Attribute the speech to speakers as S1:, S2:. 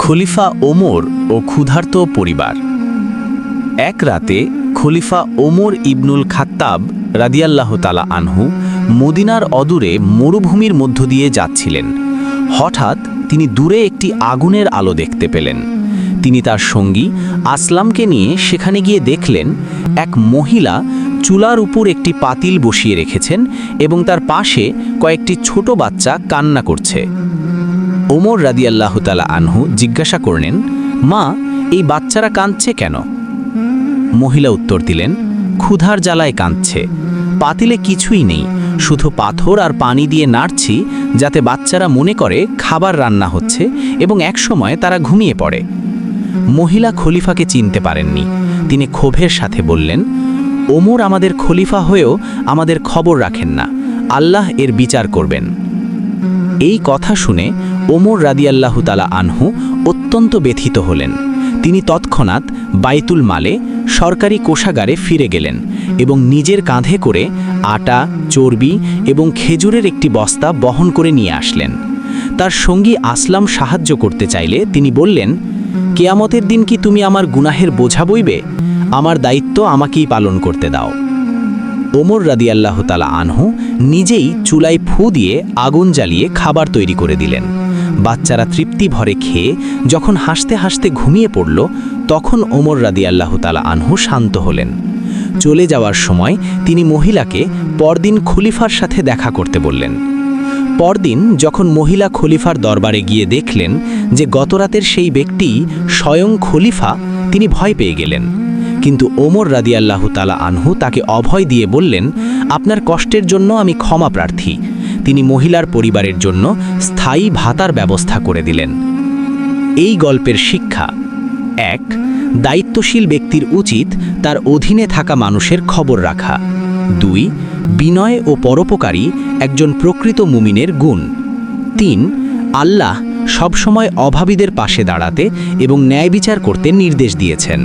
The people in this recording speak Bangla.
S1: খলিফা ওমর ও ক্ষুধার্ত পরিবার। এক রাতে খলিফা ওমর ইবনুল খাত্তাব রাদিয়াল্লাহু তাআলা আনহু মদিনার অদূরে মরুভূমির মধ্য দিয়ে যাচ্ছিলেন। হঠাৎ তিনি দূরে একটি আগুনের আলো দেখতে পেলেন। তিনি তার সঙ্গী আসলামকে নিয়ে সেখানে গিয়ে দেখলেন এক মহিলা চুলার উপর একটি পাতিল বসিয়ে রেখেছেন এবং তার পাশে কয়েকটি ছোট বাচ্চা কান্না করছে। ওমর রাদিয়াল্লাহু তাআলা আনহু জিজ্ঞাসা করলেন, মা, এই বাচ্চারা কাঁদছে কেন? মহিলা উত্তর দিলেন, ক্ষুধার জ্বালায় কাঁদছে। পাতিলে কিছুই নেই, শুধু পাথর আর পানি দিয়ে নাড়ছি যাতে বাচ্চারা মনে করে খাবার রান্না হচ্ছে এবং একসময় তারা ঘুমিয়ে পড়ে। মহিলা খলিফাকে চিনতে পারেননি। তিনি ক্ষোভের সাথে বললেন, ওমর আমাদের খলিফা হয়েও আমাদের খবর রাখেন না, আল্লাহ এর বিচার করবেন। এই কথা শুনে ওমর রাদিয়াল্লাহু তাআলা আনহু অত্যন্ত ব্যথিত হলেন। তিনি তৎক্ষণাৎ বাইতুল মালে সরকারি কোষাগারে ফিরে গেলেন এবং নিজের কাঁধে করে আটা, চর্বি এবং খেজুরের একটি বস্তা বহন করে নিয়ে আসলেন। তার সঙ্গী আসলাম সাহায্য করতে চাইলে তিনি বললেন, কিয়ামতের দিন কি তুমি আমার গুনাহের বোঝা বইবে? আমার দায়িত্ব আমাকেই পালন করতে দাও। ওমর রাদিয়াল্লাহু তাআলা আনহু নিজেই চুলায় ফু দিয়ে আগুন জ্বালিয়ে খাবার তৈরি করে দিলেন। বাচ্চারা তৃপ্তি ভরে খেয়ে যখন হাসতে হাসতে ঘুমিয়ে পড়ল, তখন ওমর রাদিয়াল্লাহু তাআলা আনহু শান্ত হলেন। চলে যাওয়ার সময় তিনি মহিলাকে পরদিন খলিফার সাথে দেখা করতে বললেন। পরদিন যখন মহিলা খলিফার দরবারে গিয়ে দেখলেন যে গতরাতের সেই ব্যক্তি স্বয়ং খলিফা, তিনি ভয় পেয়ে গেলেন। কিন্তু ওমর রাদিয়াল্লাহু তাআলা আনহু তাকে অভয় দিয়ে বললেন, আপনার কষ্টের জন্য আমি ক্ষমা প্রার্থী। তিনি মহিলার পরিবারের জন্য স্থায়ী ভাতার ব্যবস্থা করে দিলেন। এই গল্পের শিক্ষা: ১. দায়িত্বশীল ব্যক্তির উচিত তার অধীনে থাকা মানুষের খবর রাখা। ২. বিনয় ও পরোপকারী একজন প্রকৃত মুমিনের গুণ। ৩. আল্লাহ সবসময় অভাবীদের পাশে দাঁড়াতে এবং ন্যায় বিচার করতে নির্দেশ দিয়েছেন।